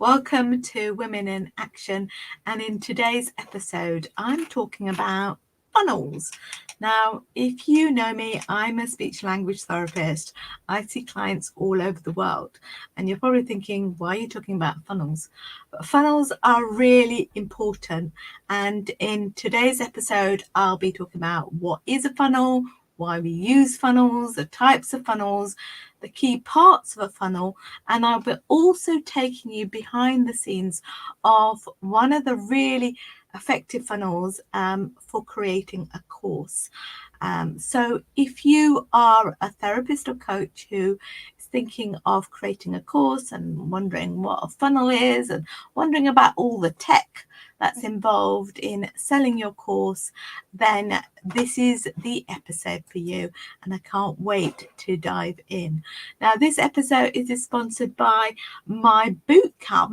Welcome to Women in Action, and in today's episode I'm talking about funnels. Now, if you know me, I'm a speech language therapist. I see clients all over the world, and you're probably thinking, why are you talking about funnels? But funnels are really important, and in today's episode I'll be talking about what is a funnel, why we use funnels, the types of funnels, the key parts of a funnel, and I'll be also taking you behind the scenes of one of the really effective funnels for creating a course. So if you are a therapist or coach who is thinking of creating a course and wondering what a funnel is and wondering about all the tech that's involved in selling your course, then this is the episode for you, and I can't wait to dive in. Now, this episode is sponsored by my boot camp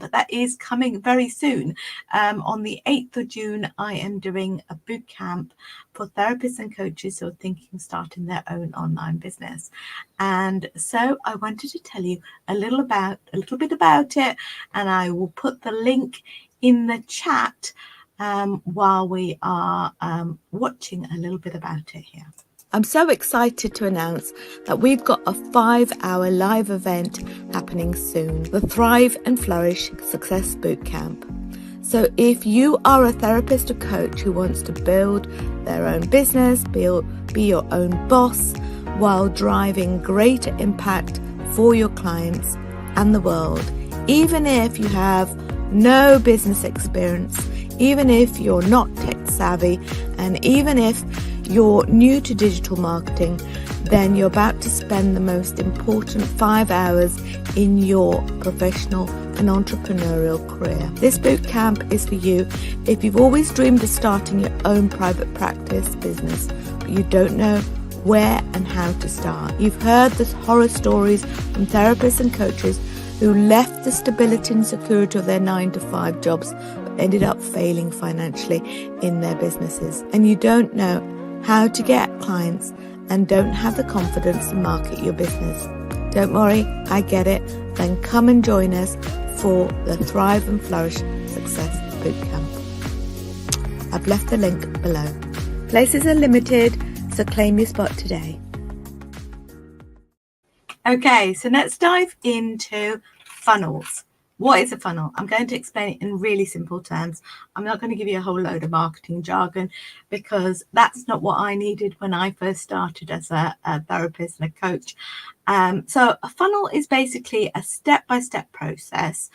that is coming very soon. On the 8th of June, I am doing a boot camp for therapists and coaches who are thinking of starting their own online business. And so I wanted to tell you a little bit about it, and I will put the link in the chat while we are watching a little bit about it here. I'm so excited to announce that we've got a 5-hour live event happening soon, the Thrive and Flourish Success Bootcamp. So if you are a therapist or coach who wants to build their own business, be your own boss while driving greater impact for your clients and the world, even if you have no business experience, even if you're not tech savvy, and even if you're new to digital marketing, then you're about to spend the most important 5 hours in your professional and entrepreneurial career. This bootcamp is for you if you've always dreamed of starting your own private practice business, but you don't know where and how to start. You've heard the horror stories from therapists and coaches who left the stability and security of their 9-to-5 jobs but ended up failing financially in their businesses. And you don't know how to get clients and don't have the confidence to market your business. Don't worry, I get it. Then come and join us for the Thrive and Flourish Success Bootcamp. I've left the link below. Places are limited, so claim your spot today. Okay, so let's dive into funnels. What is a funnel? I'm going to explain it in really simple terms. I'm not going to give you a whole load of marketing jargon because that's not what I needed when I first started as a therapist and a coach. So a funnel is basically a step-by-step process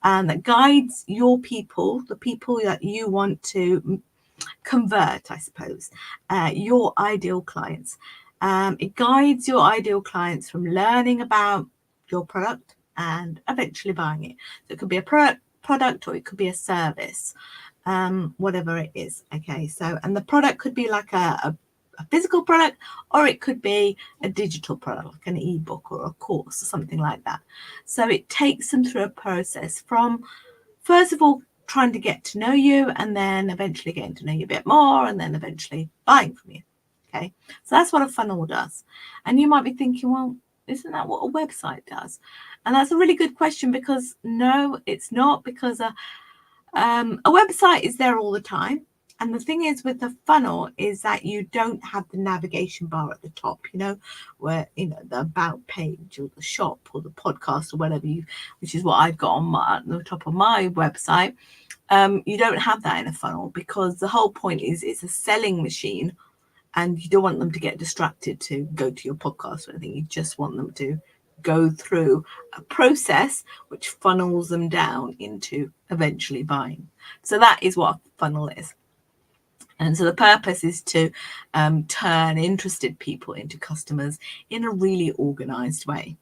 that guides your people, the people that you want to convert, I suppose, your ideal clients. It guides your ideal clients from learning about your product and eventually buying it. So it could be a product or it could be a service, whatever it is. Okay, so, and the product could be like a physical product, or it could be a digital product, like an ebook or a course or something like that. So it takes them through a process from, first of all, trying to get to know you, and then eventually getting to know you a bit more, and then eventually buying from you. Okay, so that's what a funnel does. And you might be thinking, well, isn't that what a website does? And that's a really good question, because no, it's not, because a website is there all the time. And the thing is with the funnel is that you don't have the navigation bar at the top, where, the about page or the shop or the podcast or whatever which is what I've got on the top of my website. You don't have that in a funnel, because the whole point is it's a selling machine, and you don't want them to get distracted to go to your podcast or anything. You just want them to go through a process which funnels them down into eventually buying. So that is what a funnel is. And so the purpose is to turn interested people into customers in a really organized way.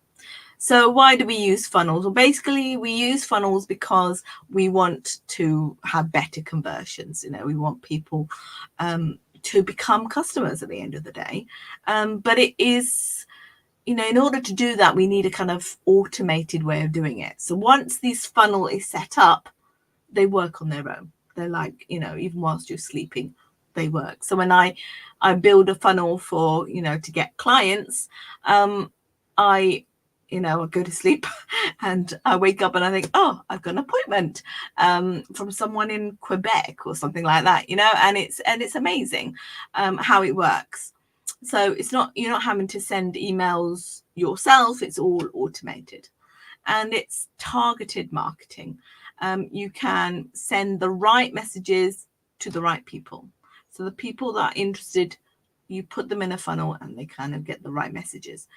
So why do we use funnels? Well, basically, we use funnels because we want to have better conversions. We want people to become customers at the end of the day. But it is, in order to do that, we need a kind of automated way of doing it. So once this funnel is set up, they work on their own. They're like, even whilst you're sleeping, they work. So when I build a funnel for, to get clients, I I go to sleep and I wake up and I think, oh, I've got an appointment from someone in Quebec or something like that, and it's amazing how it works. So you're not having to send emails yourself. It's all automated, and it's targeted marketing. You can send the right messages to the right people. So the people that are interested, you put them in a funnel and they kind of get the right messages.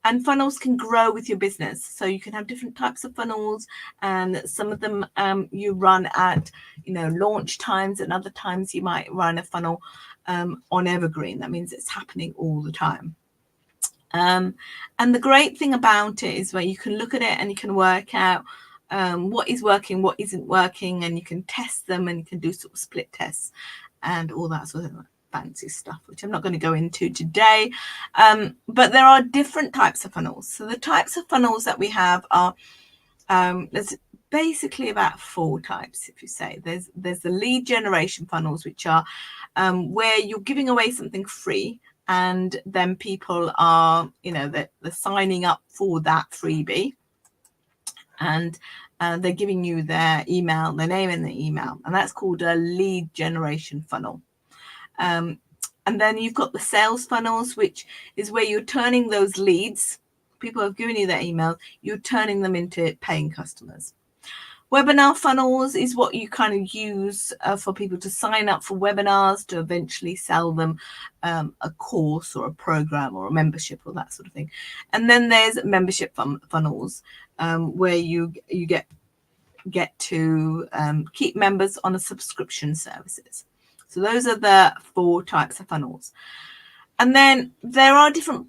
And funnels can grow with your business. So you can have different types of funnels, and some of them you run at, launch times, and other times you might run a funnel on evergreen. That means it's happening all the time. And the great thing about it is where you can look at it and you can work out what is working, what isn't working, and you can test them, and you can do sort of split tests and all that sort of fancy stuff, which I'm not going to go into today. But there are different types of funnels. So the types of funnels that we have are, there's basically about 4 types. If you say there's the lead generation funnels, which are where you're giving away something free, and then people are, they're signing up for that freebie, and they're giving you their email, their name and the email, and that's called a lead generation funnel. And then you've got the sales funnels, which is where you're turning those leads. People have given you their email, you're turning them into paying customers. Webinar funnels is what you kind of use for people to sign up for webinars to eventually sell them a course or a program or a membership or that sort of thing. And then there's membership funnels where you get to keep members on a subscription services. So those are the 4 types of funnels. And then there are different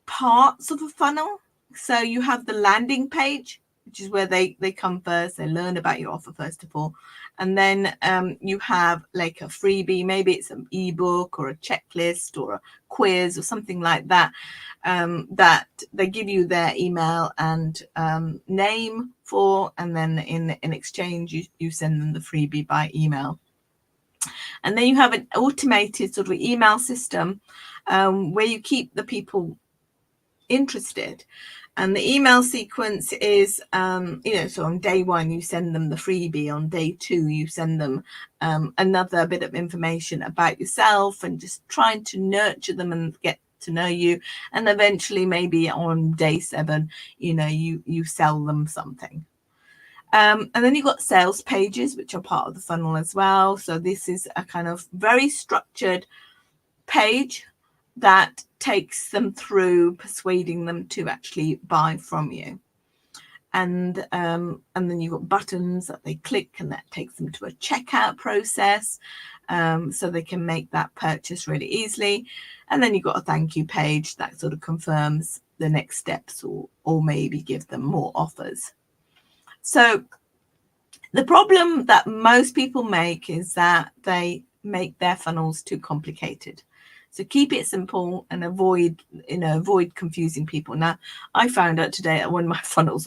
parts of a funnel. So you have the landing page, which is where they come first. They learn about your offer first of all. And then you have like a freebie. Maybe it's an ebook or a checklist or a quiz or something like that, that they give you their email and name for, and then in exchange you send them the freebie by email. And then you have an automated sort of email system where you keep the people interested. And the email sequence is, so on day 1, you send them the freebie. On day 2, you send them another bit of information about yourself, and just trying to nurture them and get to know you. And eventually, maybe on day 7, you sell them something. And then you've got sales pages, which are part of the funnel as well. So this is a kind of very structured page that takes them through persuading them to actually buy from you. And then you've got buttons that they click, and that takes them to a checkout process, so they can make that purchase really easily. And then you've got a thank you page that sort of confirms the next steps, or maybe give them more offers. So the problem that most people make is that they make their funnels too complicated. So keep it simple and avoid confusing people. Now, I found out today that one of my funnels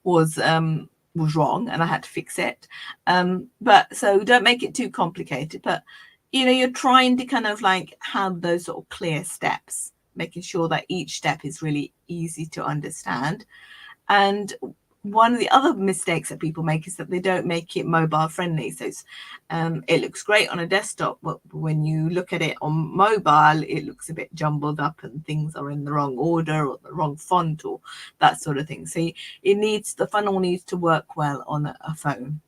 was wrong, and I had to fix it. But so don't make it too complicated. But you're trying to kind of like have those sort of clear steps, making sure that each step is really easy to understand. And one of the other mistakes that people make is that they don't make it mobile friendly. So it looks great on a desktop, but when you look at it on mobile, it looks a bit jumbled up and things are in the wrong order or the wrong font or that sort of thing. So the funnel needs to work well on a phone.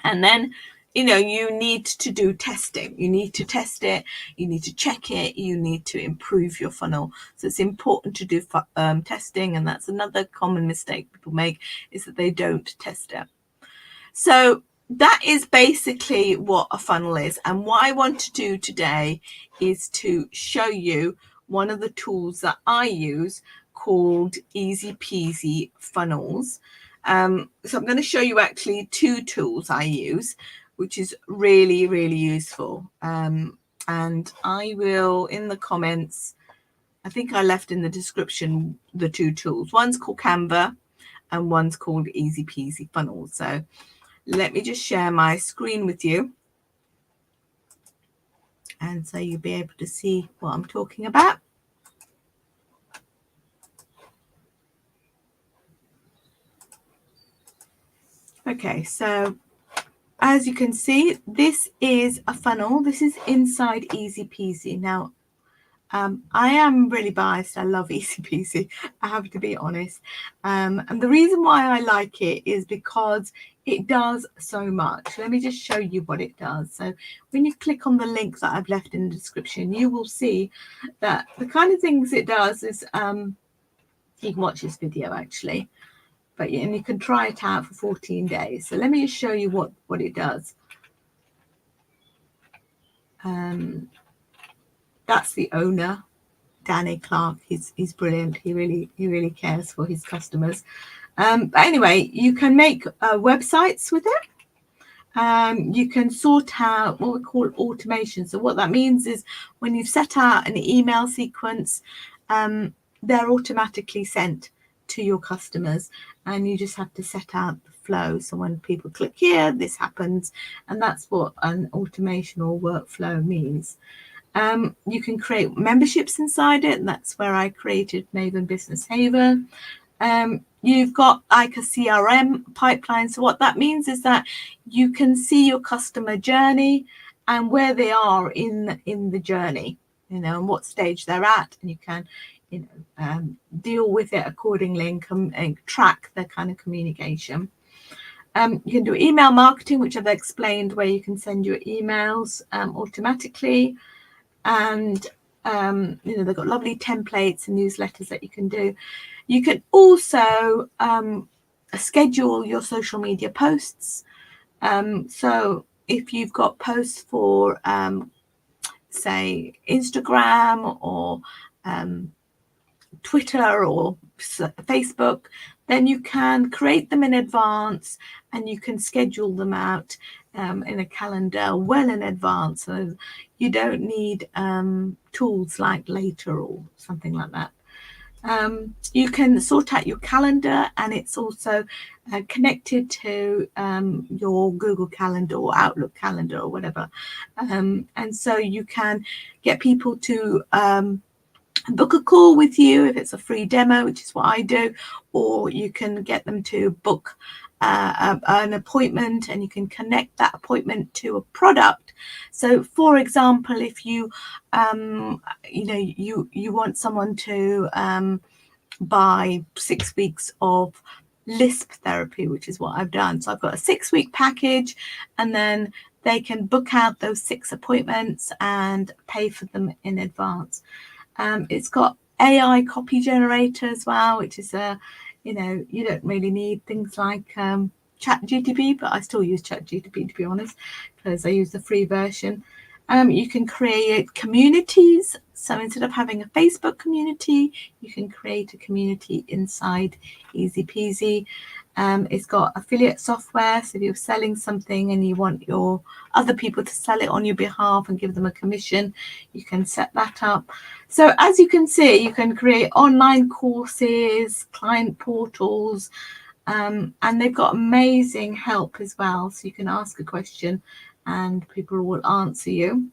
And then you need to do testing. You need to test it. You need to check it. You need to improve your funnel. So it's important to do testing. And that's another common mistake people make, is that they don't test it. So that is basically what a funnel is. And what I want to do today is to show you one of the tools that I use called Easy Peasy Funnels. So I'm going to show you actually 2 tools I use, which is really, really useful. And I will, in the comments, I think I left in the description the 2 tools. One's called Canva and one's called Easy Peasy Funnels. So let me just share my screen with you, and so you'll be able to see what I'm talking about. Okay, so as you can see, this is a funnel. This is inside Easy Peasy. Now, I am really biased. I love Easy Peasy. I have to be honest. And the reason why I like it is because it does so much. Let me just show you what it does. So when you click on the link that I've left in the description, you will see that the kind of things it does is, you can watch this video actually, but and you can try it out for 14 days. So let me just show you what it does. That's the owner, Danny Clark. He's brilliant. He really cares for his customers. But anyway, you can make websites with it. You can sort out what we call automation. So what that means is when you've set out an email sequence, they're automatically sent to your customers, and you just have to set out the flow. So when people click here, this happens, and that's what an automation or workflow means. You can create memberships inside it, and that's where I created Maven Business Haven. You've got like a CRM pipeline. So what that means is that you can see your customer journey and where they are in the journey, and what stage they're at, and you can, deal with it accordingly and track their kind of communication. You can do email marketing, which I've explained, where you can send your emails automatically. And they've got lovely templates and newsletters that you can do. You can also schedule your social media posts. So if you've got posts for say Instagram or Twitter or Facebook, then you can create them in advance and you can schedule them out in a calendar well in advance. So you don't need tools like Later or something like that. You can sort out your calendar, and it's also connected to your Google Calendar or Outlook Calendar or whatever. And so you can get people to book a call with you if it's a free demo, which is what I do, or you can get them to book an appointment, and you can connect that appointment to a product. So for example, if you you want someone to buy 6 weeks of Lisp therapy, which is what I've done. So I've got a 6-week package, and then they can book out those 6 appointments and pay for them in advance. It's got AI copy generator as well, which is you don't really need things like ChatGPT, but I still use ChatGPT, to be honest, because I use the free version. You can create communities. So instead of having a Facebook community, you can create a community inside Easy Peasy. It's got affiliate software. So if you're selling something and you want your other people to sell it on your behalf and give them a commission, you can set that up. So as you can see, you can create online courses, client portals, and they've got amazing help as well. So you can ask a question and people will answer you.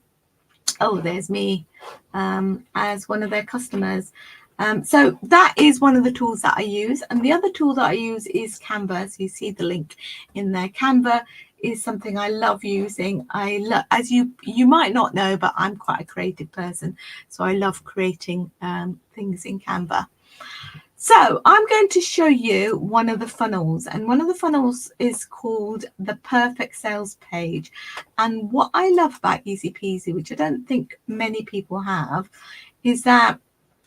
Oh, there's me as one of their customers. So that is one of the tools that I use. And the other tool that I use is Canva. So you see the link in there. Canva is something I love using. As you might not know, but I'm quite a creative person. So I love creating things in Canva. So I'm going to show you one of the funnels, and one of the funnels is called the Perfect Sales Page. And what I love about Easy Peasy, which I don't think many people have, is that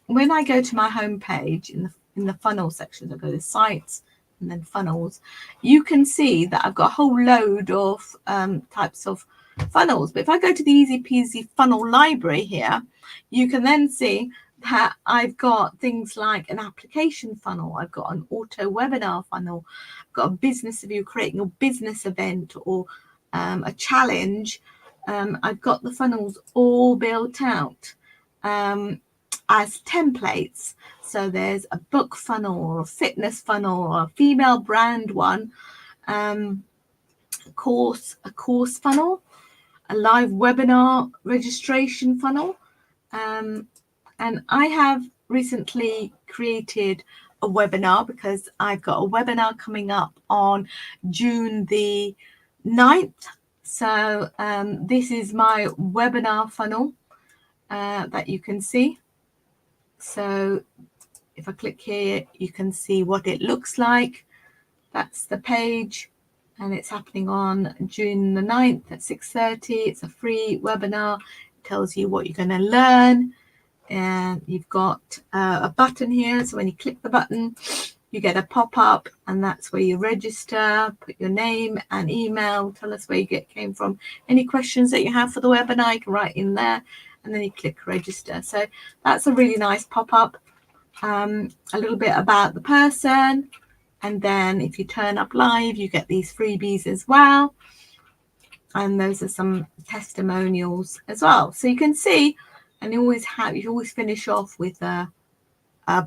when I go to my home page in the funnel section, I go to sites and then funnels, you can see that I've got a whole load of types of funnels. But if I go to the Easy Peasy funnel library here, you can then see that I've got things like an application funnel, I've got an auto webinar funnel, I've got a business of you creating a business event or a challenge. I've got the funnels all built out as templates. So there's a book funnel or a fitness funnel or a female brand one, a course funnel, a live webinar registration funnel. And I have recently created a webinar because I've got a webinar coming up on June the 9th. So this is my webinar funnel that you can see. So if I click here, you can see what it looks like. That's the page, and it's happening on June the 9th at 6:30. It's a free webinar. It tells you what you're going to learn. And you've got a button here. So when you click the button, you get a pop-up, and that's where you register, put your name and email, tell us where you came from. Any questions that you have for the webinar, you can write in there, and then you click register. So that's a really nice pop-up. A little bit about the person, and then if you turn up live, you get these freebies as well. And those are some testimonials as well. So you can see, and you always finish off with a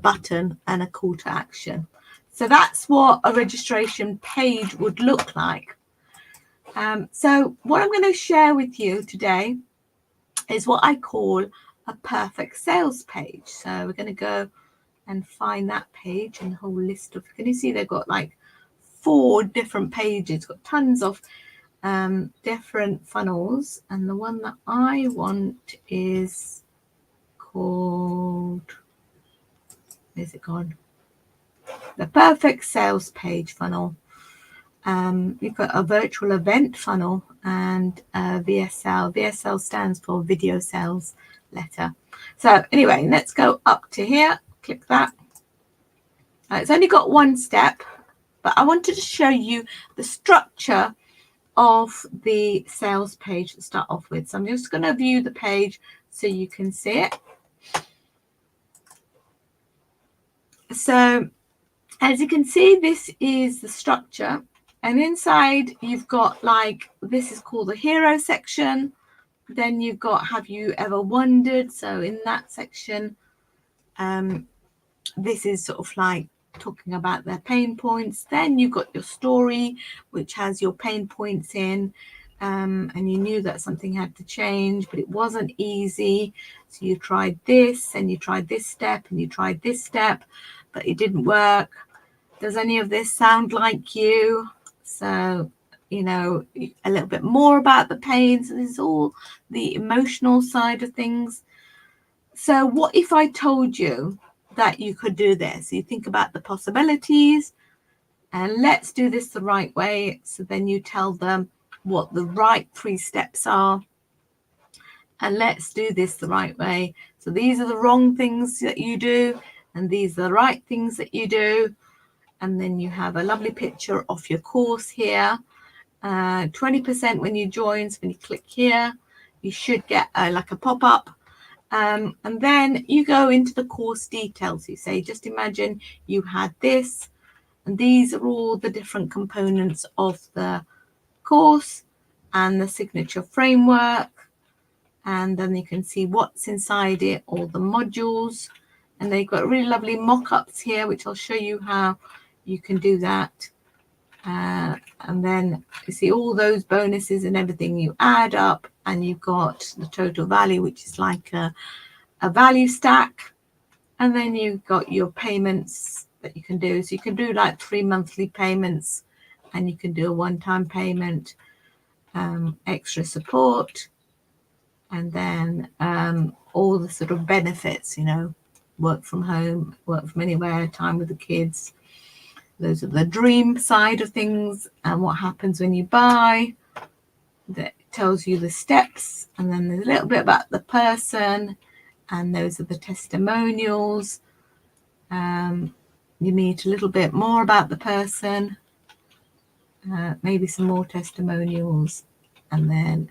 button and a call to action. So that's what a registration page would look like. So what I'm going to share with you today is what I call a perfect sales page. So we're going to go and find that page and a whole list of, can you see they've got like 4 different pages, got tons of different funnels, and the one that I want is called, where's it gone? The perfect sales page funnel. You've got a virtual event funnel and VSL. VSL stands for video sales letter. So anyway, let's go up to here. Click that. It's only got 1 step, but I wanted to show you the structure of the sales page to start off with. So I'm just going to view the page so you can see it. So as you can see, this is the structure, and inside you've got, like, this is called the hero section. Then you've got have you ever wondered. So in that section, this is sort of like talking about their pain points. Then you've got your story, which has your pain points in, and you knew that something had to change, but it wasn't easy. So you tried this, and you tried this step, and you tried this step, but it didn't work. Does any of this sound like you? So, you know, a little bit more about the pain. So this is all the emotional side of things. So what if I told you that you could do this? You think about the possibilities, and let's do this the right way. So then you tell them what the right 3 steps are, and let's do this the right way. So these are the wrong things that you do, and these are the right things that you do. And then you have a lovely picture of your course here. 20% when you join. So when you click here, you should get like a pop-up. And then you go into the course details. You say, just imagine you had this, and these are all the different components of the course and the signature framework. And then you can see what's inside it, all the modules. And they've got really lovely mock-ups here, which I'll show you how you can do that. And then you see all those bonuses and everything you add up, and you've got the total value, which is like a value stack. And then you've got your payments that you can do. So you can do like 3 monthly payments, and you can do a one-time payment, extra support, and then all the sort of benefits, you know, work from home, work from anywhere, time with the kids. Those are the dream side of things, and what happens when you buy. That tells you the steps, and then there's a little bit about the person, and those are the testimonials. You need a little bit more about the person, maybe some more testimonials, and then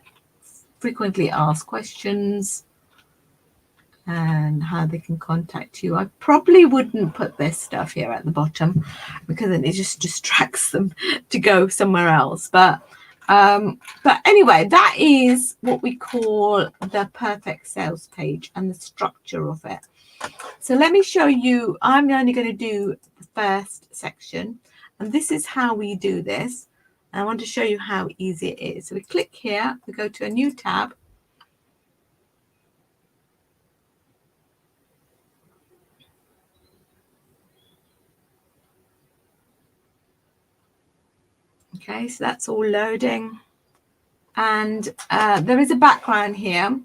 frequently asked questions and how they can contact you. I probably wouldn't put this stuff here at the bottom because then it just distracts them to go somewhere else. But anyway, that is what we call the perfect sales page and the structure of it. So let me show you. I'm only going to do the first section, and this is how we do this. And I want to show you how easy it is. So we click here, we go to a new tab. Okay, so that's all loading. And there is a background here,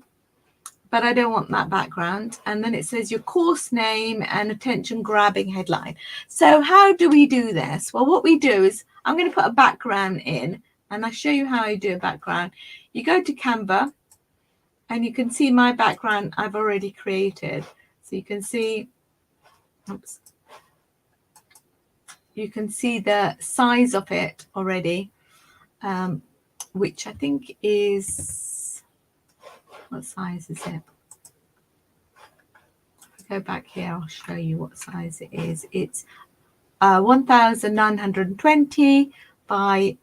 but I don't want that background. And then it says your course name and attention grabbing headline. So how do we do this? Well, what we do is I'm going to put a background in, and I'll show you how I do a background. You go to Canva, and you can see my background I've already created. So you can see, oops, you can see the size of it already, which I think is, what size is it? If I go back here, I'll show you what size it is. It's 1920 by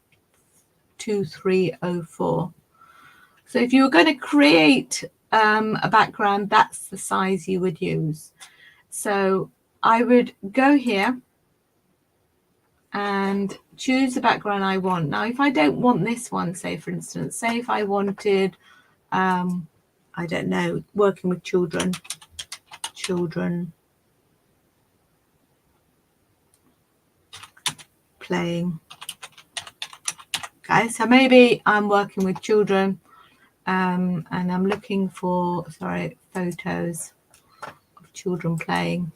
2304. So if you were going to create a background, that's the size you would use. So I would go here and choose the background I want. Now, if I don't want this one, say for instance, say if I wanted, I don't know, working with children playing. Okay, so maybe I'm working with children and I'm looking for, photos of children playing.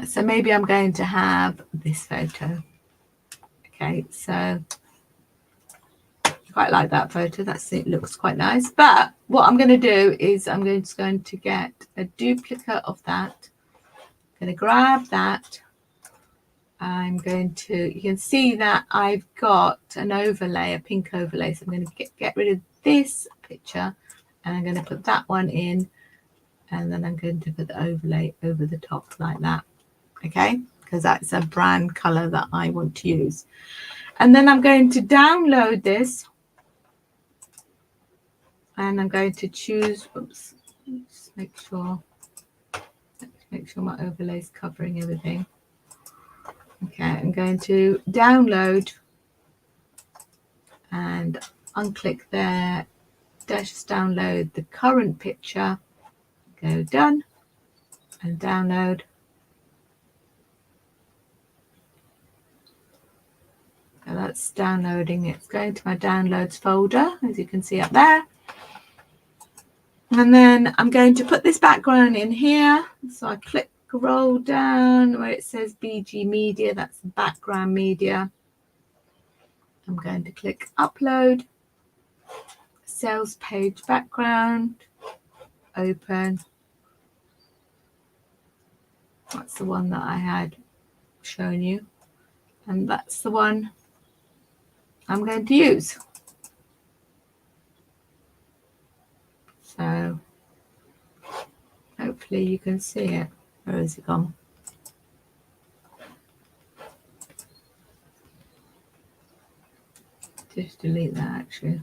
So maybe I'm going to have this photo. Okay, so I quite like that photo. It looks quite nice. But what I'm going to do is I'm just going to get a duplicate of that. I'm going to grab that. I'm going to, you can see that I've got an overlay, a pink overlay. So I'm going to get rid of this picture, and I'm going to put that one in, and then I'm going to put the overlay over the top like that. Okay, because that's a brand color that I want to use. And then I'm going to download this, and I'm going to choose, oops, just make sure my overlay is covering everything. Okay, I'm going to download and unclick there, just download the current picture, go done and download. So that's downloading. It's going to my downloads folder, as you can see up there. And then I'm going to put this background in here. So I scroll down where it says BG Media, that's the background media. I'm going to click upload, sales page background, open. That's the one that I had shown you. And that's the one I'm going to use. So hopefully you can see it. Where has it gone? Just delete that actually.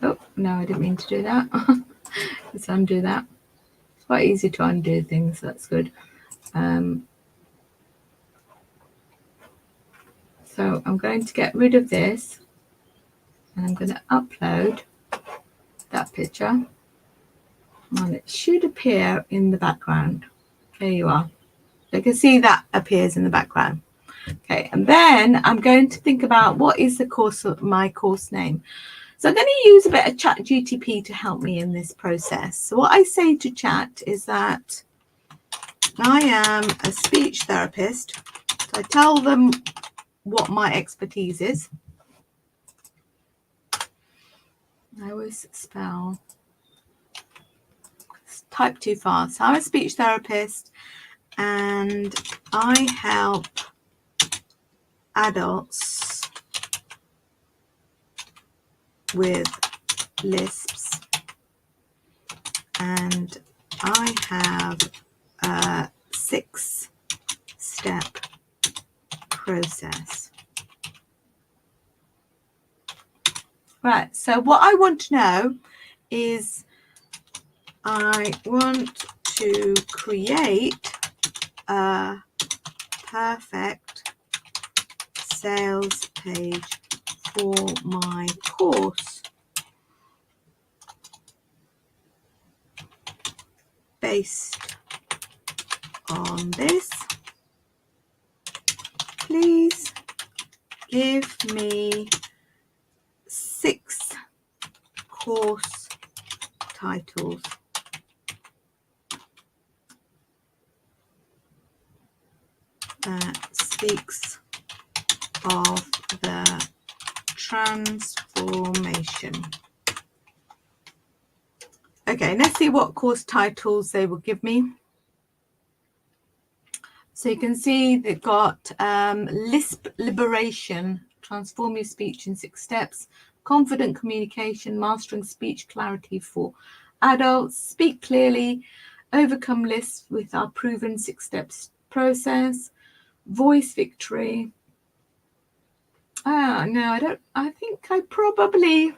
Oh, no, I didn't mean to do that. Let's undo that. It's quite easy to undo things, that's good. So I'm going to get rid of this, and I'm going to upload that picture, and it should appear in the background. There you are. You can see that appears in the background. Okay, and then I'm going to think about what is the course of my course name. So I'm going to use a bit of ChatGPT to help me in this process. So what I say to Chat is that I am a speech therapist. So I tell them what my expertise is. I always type too fast. So I'm a speech therapist, and I help adults with lisps, and I have a 6-step process. Right, so what I want to know is I want to create a perfect sales page for my course based on this. Please give me 6 course titles. That speaks of the transformation. Okay, let's see what course titles they will give me. So you can see they've got Lisp Liberation, Transform Your Speech in 6 Steps, Confident Communication, Mastering Speech Clarity for Adults, Speak Clearly, Overcome Lisp with our proven 6 steps process, Voice Victory. No, I think I probably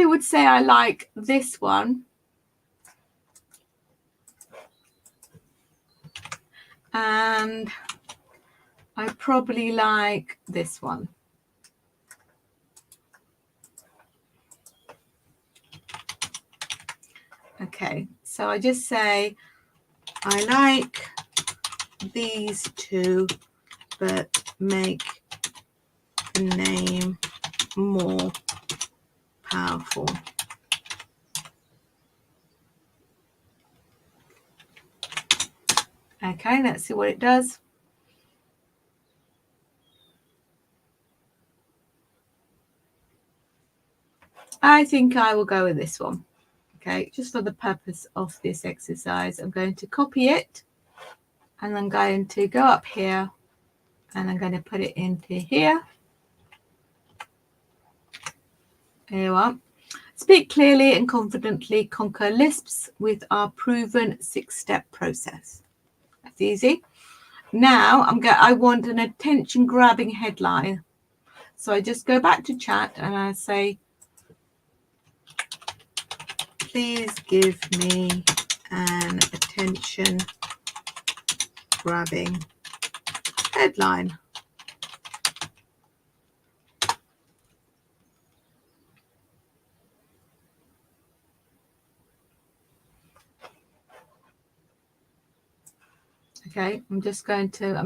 would say I like this one. And I probably like this one. Okay, so I just say I like these 2, but make the name more powerful. Okay, let's see what it does. I think I will go with this one. Okay, just for the purpose of this exercise, I'm going to copy it and I'm going to go up here and I'm going to put it into here. Here you are. Speak clearly and confidently, conquer lisps with our proven 6-step process. That's easy. Now I want an attention-grabbing headline. So I just go back to chat and I say, please give me an attention-grabbing headline. Okay, I'm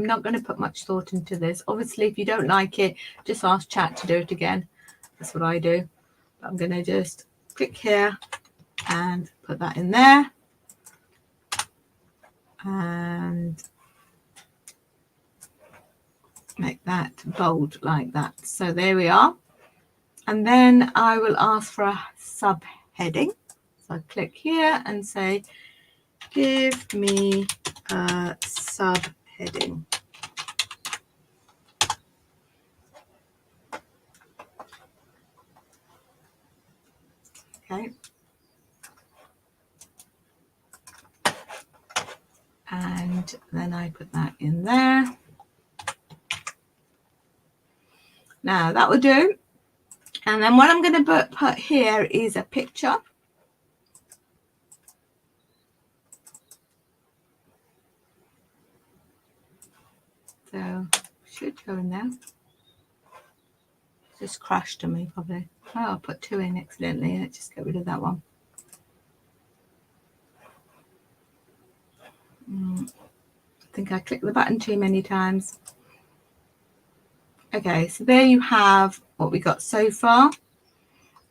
not going to put much thought into this. Obviously, if you don't like it, just ask chat to do it again. That's what I do. But I'm going to just click here and put that in there. And make that bold like that. So there we are. And then I will ask for a subheading. So I click here and say, give me a subheading. Okay. And then I put that in there. Now that will do. And then what I'm going to put here is a picture. So should go in there. Just crashed on me probably. Oh, I'll put 2 in accidentally. Let's just get rid of that one. I think I clicked the button too many times. Okay, so there you have what we got so far.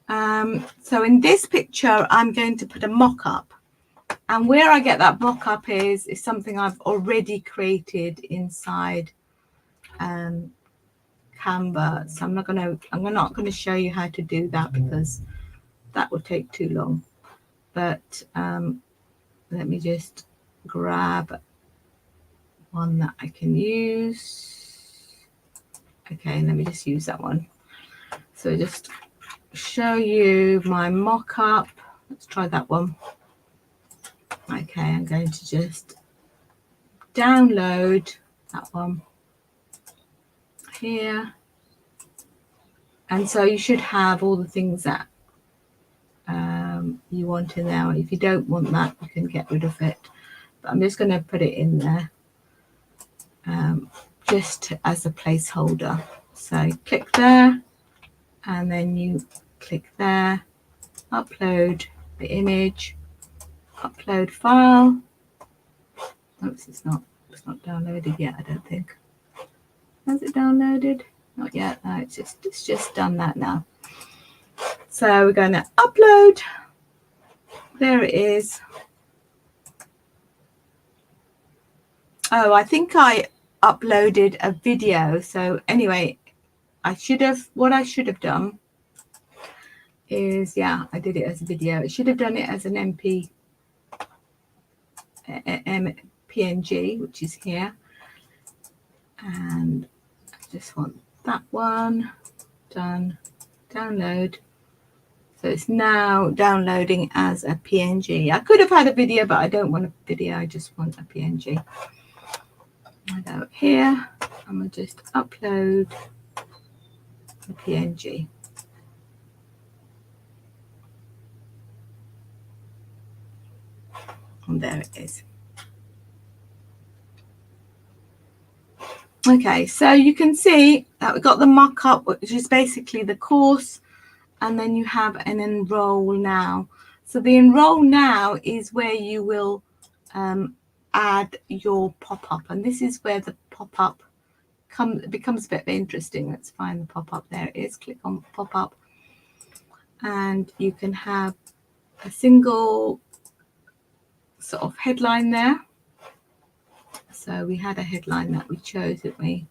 So in this picture, I'm going to put a mock-up. And where I get that mock-up is something I've already created inside Canva. So I'm not going to show you how to do that because that will take too long. But let me just grab one that I can use. Okay, let me just use that one. So just show you my mock-up. Let's try that one. Okay, I'm going to just download that one here. And so you should have all the things that you want in there. If you don't want that, you can get rid of it. But I'm just going to put it in there just as a placeholder. So click there and then you click there, upload the image, upload file, Oops, it's not downloaded yet, I don't think. Has it downloaded? Not yet. No, it's just done that now. So we're going to upload. There it is. Oh, I think I uploaded a video. So anyway, what I should have done is, yeah, I did it as a video. I should have done it as an PNG, which is here. And I just want that one done. Download. So it's now downloading as a PNG. I could have had a video, but I don't want a video. I just want a PNG. I go here. I'm going to just upload the PNG. And there it is. Okay, so you can see that we've got the mock-up, which is basically the course, and then you have an enroll now. So the enroll now is where you will add your pop-up, and this is where the pop-up becomes a bit interesting. Let's find the pop-up. There it is. Click on pop-up, and you can have a single sort of headline there. So we had a headline that we chose, didn't we?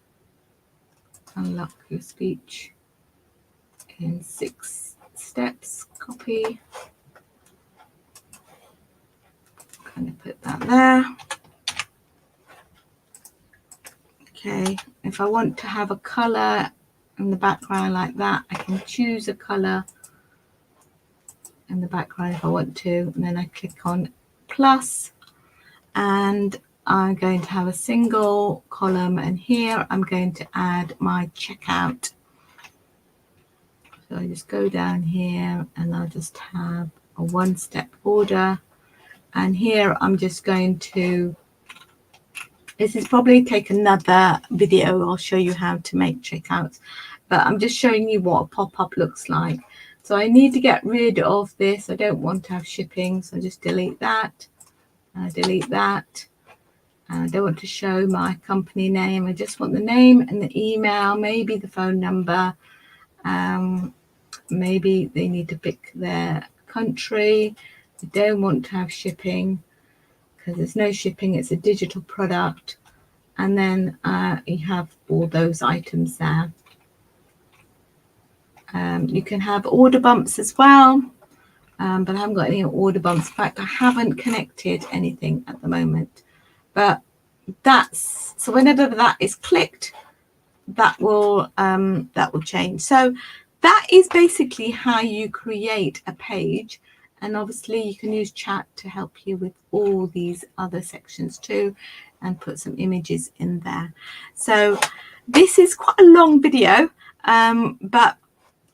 Unlock your speech in 6 steps. Copy. I'm going to put that there. Okay, if I want to have a color in the background like that, I can choose a color in the background if I want to, and then I click on plus, and I'm going to have a single column, and here I'm going to add my checkout. So I just go down here and I'll just have a 1-step order, and here I'm just going to, this is probably take another video. I'll show you how to make checkouts, but I'm just showing you what a pop-up looks like. So I need to get rid of this. I don't want to have shipping, so just delete that. Delete that. I don't want to show my company name. I just want the name and the email, maybe the phone number. Maybe they need to pick their country. I don't want to have shipping because there's no shipping. It's a digital product. And then you have all those items there. You can have order bumps as well, but I haven't got any order bumps. In fact, I haven't connected anything at the moment. But that's, so whenever that is clicked, that will change. So that is basically how you create a page. And obviously you can use chat to help you with all these other sections too, and put some images in there. So this is quite a long video, but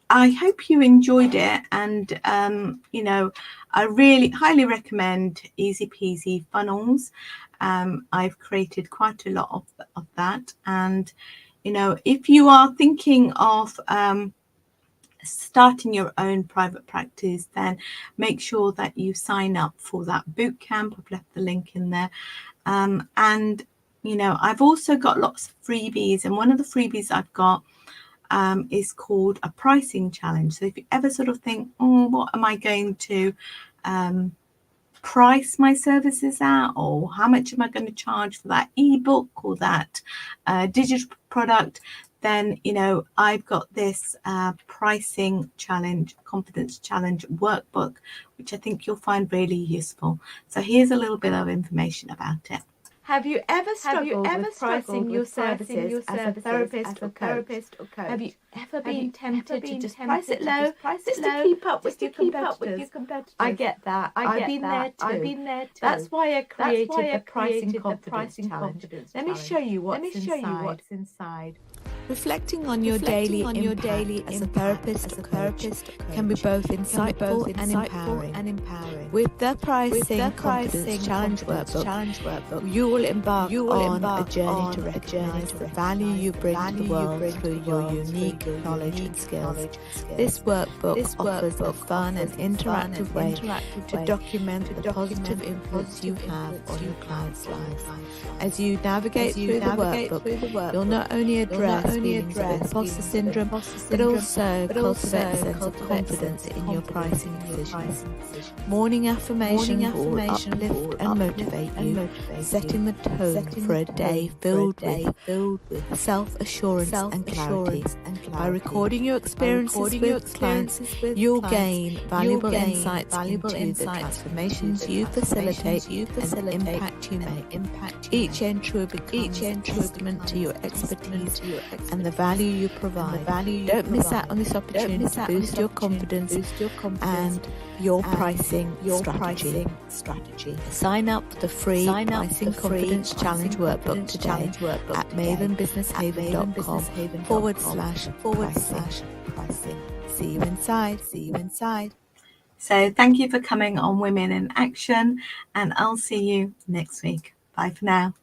I hope you enjoyed it. And you know, I really highly recommend Easy Peasy Funnels. I've created quite a lot of that. And you know, if you are thinking of starting your own private practice, then make sure that you sign up for that boot camp. I've left the link in there. And you know, I've also got lots of freebies, and one of the freebies I've got is called a pricing challenge. So if you ever sort of think, oh, what am I going to price my services at, or how much am I going to charge for that ebook or that digital product, then you know, I've got this pricing challenge, confidence challenge workbook, which I think you'll find really useful. So here's a little bit of information about it. Have you ever struggled with pricing your services as a therapist or coach? Have you ever been tempted to just price it low, just to keep up with your competitors? I get that. I've been there too. That's why I created the pricing confidence challenge. Let me show you what's inside. Reflecting on your daily impact as a therapist or coach can be both insightful and empowering. With the Pricing Confidence Challenge Workbook, you will embark on a journey to recognize the value you bring to the world through your unique knowledge and skills. This workbook offers a fun and interactive way to document the positive influence you have on your clients' lives. As you navigate through the workbook, you'll not only address feelings of imposter syndrome, but also cultivate a sense of confidence in your pricing decisions. Morning affirmation will uplift and motivate you, setting the tone for a day filled with self-assurance and clarity. By recording your experiences with clients, you'll gain valuable insights into the transformations you facilitate and the impact you make. Each entry will become a testament to your expertise and the value you provide. Don't miss out on this opportunity to boost your confidence and your pricing strategy. Sign up for the free Pricing Confidence Challenge Workbook today at mavenbusinesshaven.com/pricing. See you inside. So thank you for coming on Women in Action, and I'll see you next week. Bye for now.